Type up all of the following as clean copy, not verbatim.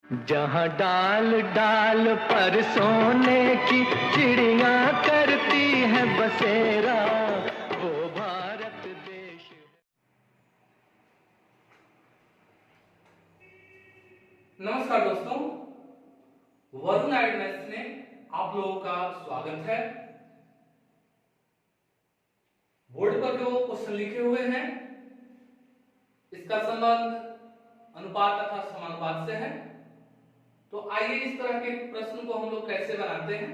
जहाँ डाल डाल पर सोने की चिड़िया करती है बसेरा, वो भारत देश है। नमस्कार दोस्तों, वरुण आइड मैथ्स में आप लोगों का स्वागत है। बोर्ड पर जो क्वेश्चन लिखे हुए हैं इसका संबंध अनुपात तथा समानुपात से है। तो आइए इस तरह के प्रश्न को हम लोग कैसे बनाते हैं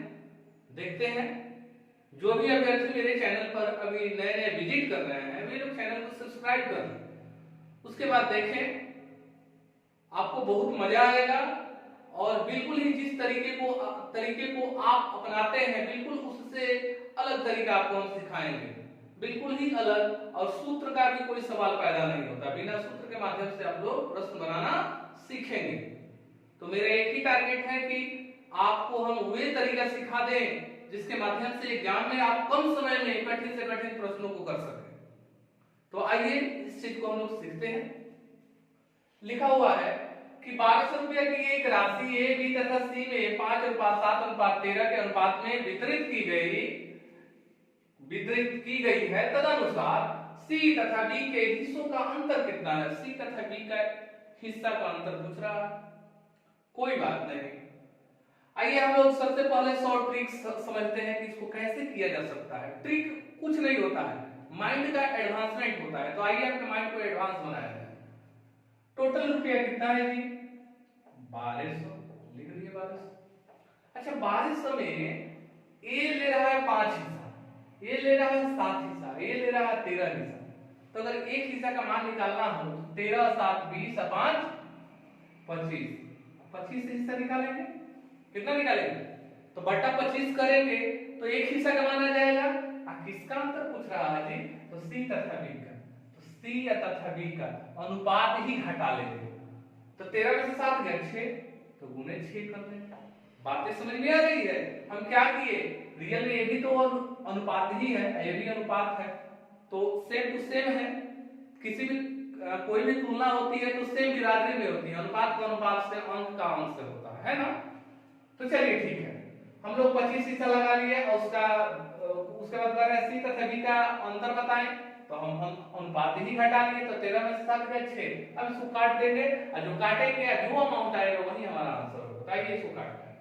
देखते हैं। जो भी अभ्यर्थी मेरे चैनल पर अभी नए नए विजिट कर रहे हैं वे लोग चैनल को सब्सक्राइब कर लें। उसके बाद देखें, आपको बहुत मजा आएगा और बिल्कुल ही जिस तरीके को आप अपनाते हैं बिल्कुल उससे अलग तरीका आपको हम सिखाएंगे, बिल्कुल ही अलग। और सूत्र का भी कोई सवाल पैदा नहीं होता, बिना सूत्र के माध्यम से आप लोग प्रश्न बनाना सीखेंगे। तो मेरा एक ही टारगेट है कि आपको हम वे तरीका सिखा दें जिसके माध्यम से एग्जाम में आप कम समय में कठिन से कठिन प्रश्नों को कर सकें। तो आइए इस चीज को हम लोग सीखते हैं। लिखा हुआ है कि 1200 रुपया की एक राशि ए बी तथा सी में 5:7:13 के अनुपात में वितरित की गई है। तदनुसार सी तथा बी के हिस्सों का अंतर कितना है। सी तथा बी का हिस्सा का अंतर पूछ रहा है, कोई बात नहीं। आइए हम लोग सबसे पहले शॉर्ट ट्रिक समझते हैं कि इसको कैसे किया जा सकता है। ट्रिक कुछ नहीं होता है, माइंड का एडवांसमेंट होता है। तो आइए अपने माइंड को एडवांस बनाया जाए। टोटल रुपया कितना है जी? 1200, लिख दिए 1200। अच्छा, 1200 में ए ले रहा है 5 हिस्सा, ए ले रहा है 7 हिस्सा, ए ले रहा है 13 हिस्सा। तो अगर एक हिस्सा का मान निकालना हो तो 13 7 20 5 25, 25 हिस्सा निकालेंगे। कितना निकालेंगे? तो बट्टा 25 करेंगे तो एक हिस्सा का मान आ जाएगा। किसका अंतर पूछ रहा है जी? तो सी तथा बी का। तो सी तथा बी का अनुपात ही घटा लेंगे। तो 13 में से 7 गया 6, तो गुने 6 कर लेंगे। बातें समझ में आ रही है? हम क्या किए, रियल में ये भी तो अनुपात ही है, ये भी अनुपात है, तो सेम टू सेम है। किसी भी कोई भी तुलना होती है तो सेम बिरादरी में होती है, अनुपात का अनुपात से, अंक का अंक से होता है ना। तो चलिए ठीक है, हम लोग 25 हिस्सा लगा लिए और उसके बाद कह रहे हैं सी तथा बी का अंतर बताएं। तो हम अनुपात ही घटा लिए, तो 13 में से 7 गया 6। अब इसको काट देंगे और जो काटेंगे जो अमाउंट आएगा वही हमारा आंसर होगा। बताइए इसको काटना है।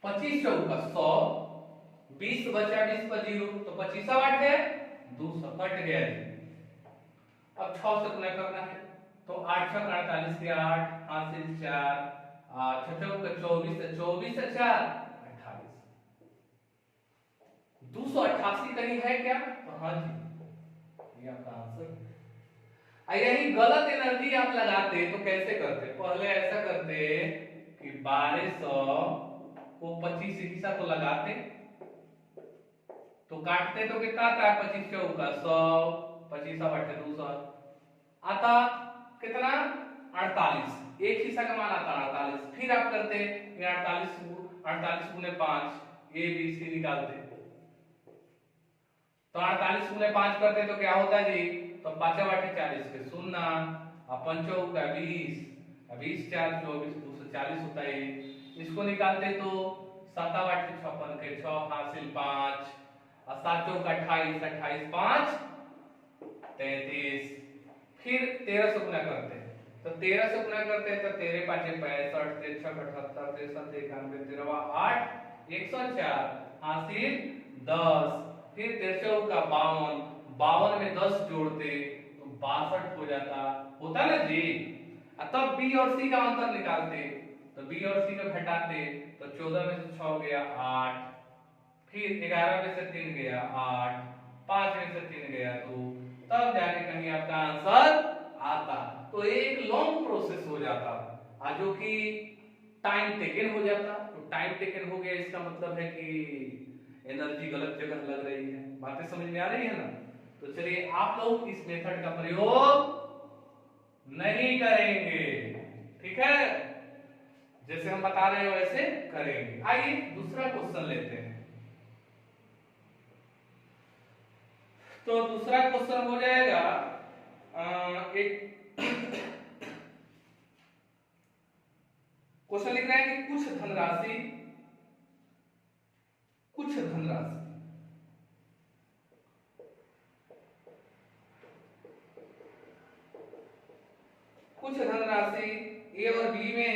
25 चौका 100, 20 बचा 20 पर 0, तो 25 8 है 200, कट गया जी। अब 6 से गुना करना है, तो 8 6 48 के 8 हासिल 4, 6 चौका 24, 24 से 4 28। 288 कहीं है क्या? तो हाँ जी, ये आपका आंसर। यही गलत एनर्जी आप लगाते तो कैसे करते? पहले ऐसा करते कि 1200 को 25 हिस्सा को लगाते, तो काटते तो कितना आता है? 25 चौका 100, 25 8 200 आता कितना? 48। एक हिस्सा का मान आता 48। फिर आप करते 48 गुने 5, ए बी सी निकालते, तो 48 गुने 5 करते तो क्या होता है जी? तो 5 8 40 के 0, और 5 का 20, 20 4 24, 240 होता है। इसको निकालते तो 7 8 56 के 6 हासिल 5, और 7 चौका 28, 28 5 33। फिर 13 से गुना करते हैं, तो 13 से गुना करते हैं तो 13 5 65, 6 78, 63 91, 13 8 104 हासिल 10। फिर 13 का 52, 52 में 10 जोड़ते तो 62 हो जाता, होता ना जी। तब बी और सी का अंतर निकालते, तो बी और सी को घटाते, तो 14 में से 6 गया 8, फिर 11 में से 3 गया 8, 5 में से 3 गया 2, तब जाके कहीं आपका आंसर आता। तो एक लॉन्ग प्रोसेस हो जाता, जो कि टाइम टेकन हो जाता। तो टाइम टेकन हो गया, इसका मतलब है कि एनर्जी गलत जगह लग रही है। बातें समझ में आ रही है ना? तो चलिए आप लोग इस मेथड का प्रयोग नहीं करेंगे, ठीक है? जैसे हम बता रहे हैं वैसे करेंगे। आइए दूसरा क्वेश्चन लेते हैं। तो दूसरा क्वेश्चन हो जाएगा एक क्वेश्चन लिख रहे हैं कि कुछ धनराशि कुछ धनराशि कुछ धनराशि ए और बी में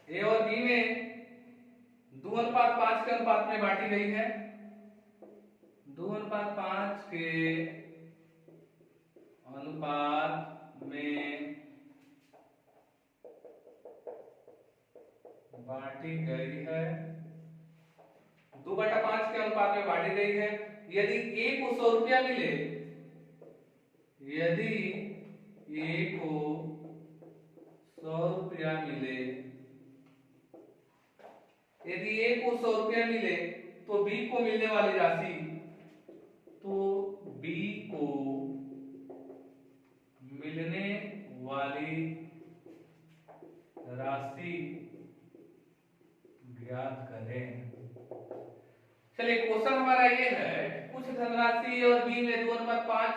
ए और बी में 2:5 के अनुपात में बांटी गई है। 2:5 के अनुपात में बांटी गई है। 2/5 के अनुपात में बांटी गई है। यदि ए को 100 रुपया मिले, यदि ए को 100 रुपया मिले, यदि ए को 100 रुपया मिले तो बी को मिलने वाली राशि, तो बी को मिलने वाली राशि ज्ञात करें। चलिए क्वेश्चन हमारा ये है, कुछ धनराशि और बी में 2:5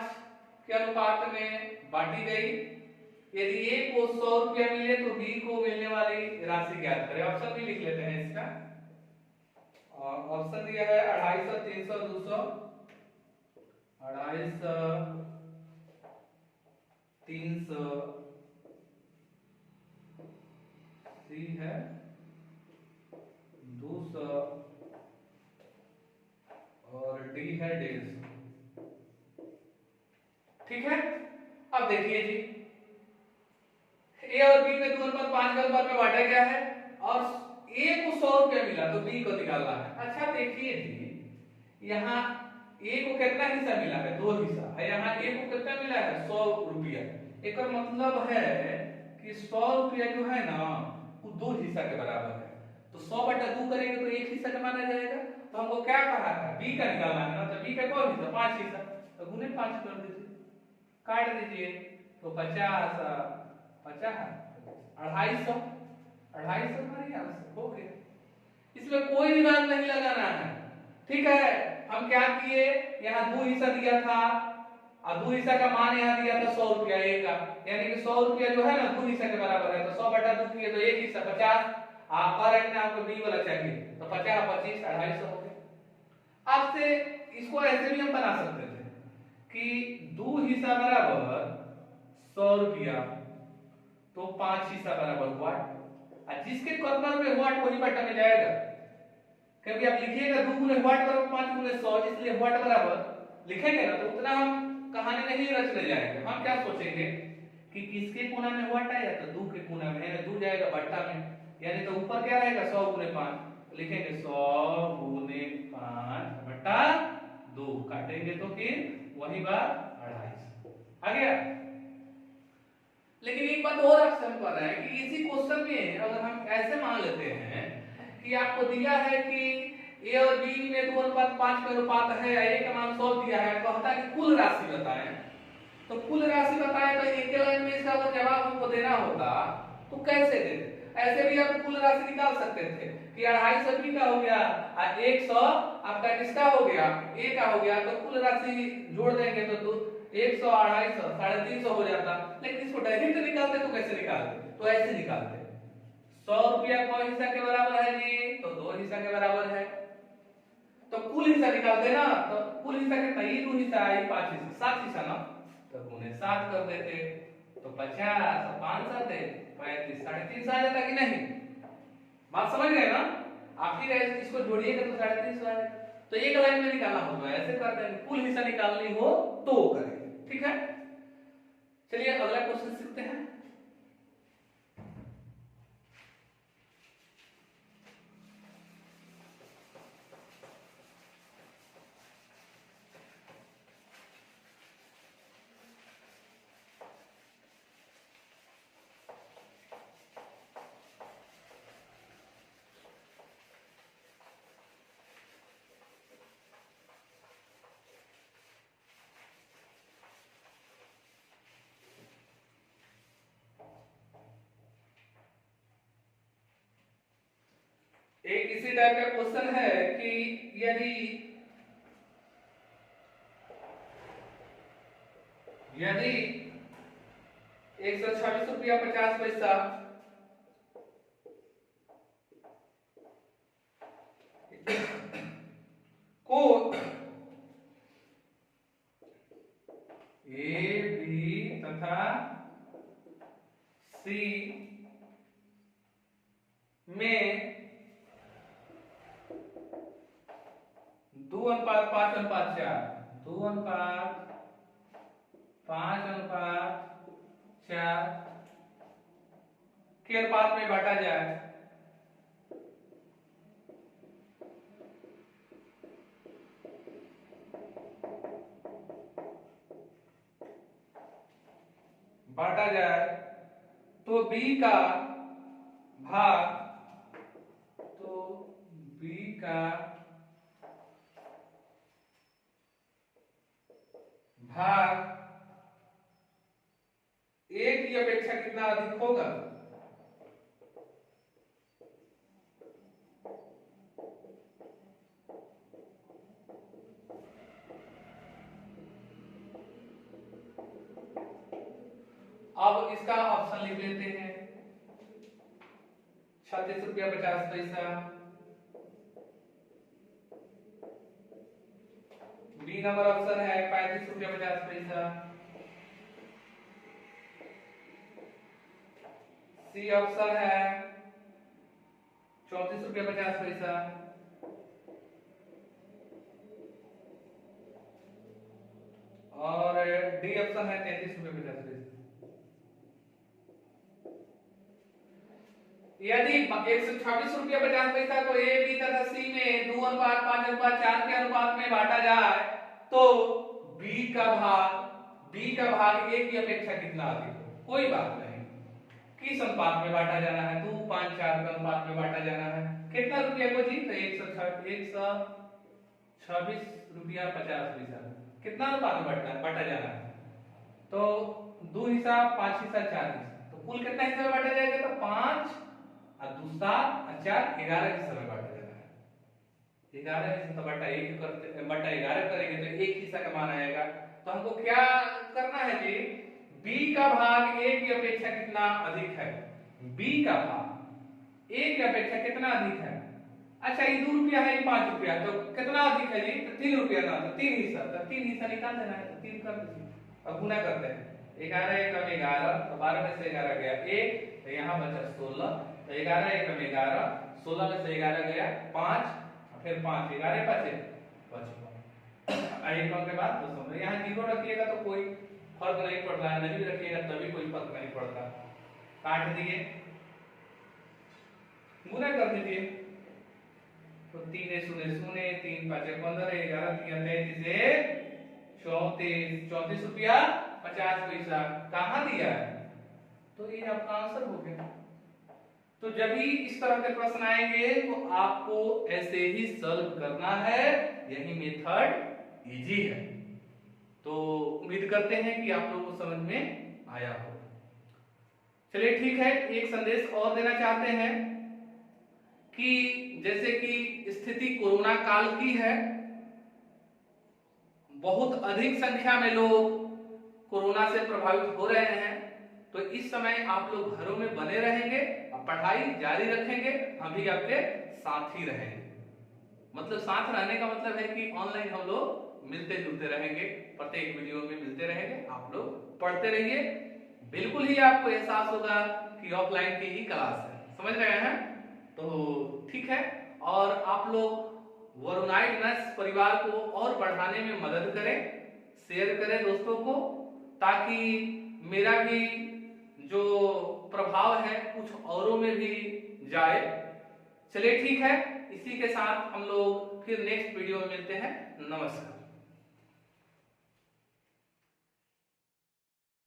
के अनुपात में बांटी गई। यदि ए को 100 रुपया मिले तो बी को मिलने वाली राशि ज्ञात करें। ऑप्शन भी लिख लेते हैं इसका। और ऑप्शन दिया है 250, 300, 200। 250, 300, सी है 200 और डी है 150। ठीक है, अब देखिए जी, ए और बी में 2:5 के अनुपात में बांटा गया है और ए को 100 रुपया मिला तो बी को निकालना है। अच्छा देखिए जी, यहाँ ए को कितना हिस्सा मिला है? 2 हिस्सा है। यहाँ ए को कितना मिला है? 100 रुपया। एक मतलब है कि 100 रुपया जो है ना वो 2 हिस्सा के बराबर है। तो 100/2 करेंगे तो 1 हिस्सा का माना जाएगा। तो हमको क्या कहा है? बी का निकालना है ना। तो बी का कौन हिस्सा? 5 हिस्सा। तो गुने 5 कर दीजिए, काट दीजिए। तो 50 50 250 हमारे आंसर हो गया। इसमें कोई दिमाग नहीं लगाना है। ठीक है, हम क्या किए, यहाँ 2 हिस्सा दिया था और 2 हिस्सा का मान यहाँ दिया था 100 रुपया ए का, यानी कि 100 रुपया जो है ना 2 हिस्सा के बराबर है। तो 100/2 किए तो 1 हिस्सा 50। पर आपको बी वाला चाहिए तो 50, 25, 250 हो गया। अब से इसको ऐसे भी हम बना सकते थे कि 2 हिस्सा बराबर 100 रुपया तो 5 हिस्सा बराबर वाट। जिसके कॉर्नर में वाट वही बटा में जाएगा, क्योंकि आप लिखिएगा 2 गुने वाट बराबर 5 गुने 100, इसलिए वाट बराबर लिखेंगे ना तो उतना हम कहानी नहीं रचने जाएंगे। हम क्या सोचेंगे कि किसके कोना में वाट आया, तो 2 के कोना में, यानी 2 जाएगा बट्टा में, यानी तो ऊपर क्या रहेगा 100 गुने 5, लिखेंगे 100 गुने 5 बटा 2, काटेंगे तो फिर वही बात 250 आ गया। लेकिन एक बात और आप समझ पा रहे हैं कि इसी क्वेश्चन में अगर हम ऐसे मान लेते हैं कि आपको दिया है कि ए और बी में 2:5 का अनुपात है, ए का मान 100 दिया है, कहता है कि कुल राशि बताएं। तो कुल राशि बताएं तो एक लाइन में इसका अगर जवाब हमको देना होता तो कैसे देते? ऐसे भी आप कुल राशि निकाल सकते थे कि 250 बी का हो गया और 100 आपका किसका हो गया, ए का हो गया। तो कुल राशि जोड़ देंगे तो 100, 250, 350 हो जाता। लेकिन इसको डायरेक्ट निकालते तो कैसे निकालते? तो ऐसे निकालते, 100 रुपया कौन हिस्सा के बराबर है जी? तो 2 हिस्सा के बराबर है। तो कुल हिस्सा निकालते ना, तो कुल हिस्सा कितना? ये 2 हिस्सा है, 5 हिस्सा, 7 हिस्सा ना, तो गुने 7 कर देते तो 50, 5 7 35, 350 आ जाता कि नहीं? बात समझ गए ना? आप ही इसको जोड़िएगा तो 350 आ जाएगा। तो एक लाइन में निकालना हो तो ऐसे करते हैं, कुल हिस्सा निकालनी हो तो करेंगे। ठीक है, चलिए अगला क्वेश्चन सीखते हैं। एक इसी टाइप का क्वेश्चन है कि यदि यदि 126 रुपया 50 पैसा को ए, बी तथा सी में 2:5:4 2:5:4 के अनुपात में बांटा जाए तो B का भाग A की अपेक्षा कितना अधिक होगा? अब इसका ऑप्शन लिख लेते हैं। 36 रुपया 50 पैसा। बी नंबर ऑप्शन है 35 रुपया 50 पैसा। सी ऑप्शन है 34 रुपया 50 पैसा। और डी ऑप्शन है 33 रुपया 50 पैसा। यदि 126 रुपया 50 पैसा को ए, बी तथा सी में 2:5:4 के अनुपात में बांटा जाए तो बी का भाग ए की अपेक्षा कितना अधिक हो? कोई बात नहीं, किस अनुपात में बांटा जाना है? 2:5:4 के अनुपात में बांटा जाना है। कितना रुपया को जी? तो 126 रुपया 50 पैसा। कितना अनुपात में बांटा जाना है? तो 2 हिस्सा, 5 हिस्सा, 4 हिस्सा। तो कुल कितना हिस्सा में बांटा जाएगा? तो 5 और 2 7 और 4 11 हिस्सा में बांटा जाना है। 11 हिस्सा तो बटा 1 करते, बटा 11 करेंगे तो 1 हिस्सा का मान आएगा। तो हमको क्या करना है जी? बी का भाग ए की अपेक्षा कितना अधिक है? बी का भाग ए की अपेक्षा कितना अधिक है? अच्छा, ये 2 रुपया है, ये 5 रुपया, तो कितना अधिक है जी? तो 3 रुपया ना, तो 3 हिस्सा, तो 3 हिस्सा निकाल देना है। तो 3 कर दीजिए। अब गुना करते हैं। 11 एकम 11, तो 12 में से 11 गया 1, तो यहाँ बचा 16। तो 11 एकम 11, 16 में से 11 गया 5, फिर 5 11 बचे 5 के बाद 200। यहाँ 0 रखिएगा तो कोई फर्क नहीं पड़ता है, नहीं भी रखिएगा तभी कोई फर्क नहीं पड़ता। काट दिए, गुना कर दीजिए। तो 3 0 0, 3 5 15, 11 3 33 34 रुपया 50 पैसा कहाँ दिया है? तो ये आपका आंसर हो गया। तो जब भी इस तरह के प्रश्न आएंगे तो आपको ऐसे ही सॉल्व करना है। यही मेथड इजी है। तो उम्मीद करते हैं कि आप लोगों को समझ में आया हो। चलिए ठीक है, एक संदेश और देना चाहते हैं कि जैसे कि स्थिति कोरोना काल की है, बहुत अधिक संख्या में लोग कोरोना से प्रभावित हो रहे हैं। तो इस समय आप लोग घरों में बने रहेंगे और पढ़ाई जारी रखेंगे। हम भी आपके साथ ही रहेंगे। मतलब साथ रहने का मतलब है कि ऑनलाइन हम लोग मिलते जुलते रहेंगे, प्रत्येक वीडियो में मिलते रहेंगे। आप लोग पढ़ते रहिए। बिल्कुल ही आपको एहसास होगा कि ऑफलाइन की ही क्लास है। समझ रहे हैं? तो ठीक है। और आप लोग वरुणाइट मैथ्स परिवार को और बढ़ाने में मदद करें, शेयर करें दोस्तों को, ताकि मेरा भी जो प्रभाव है कुछ औरों में भी जाए। चलिए ठीक है, इसी के साथ हम लोग फिर नेक्स्ट वीडियो में मिलते हैं। नमस्कार।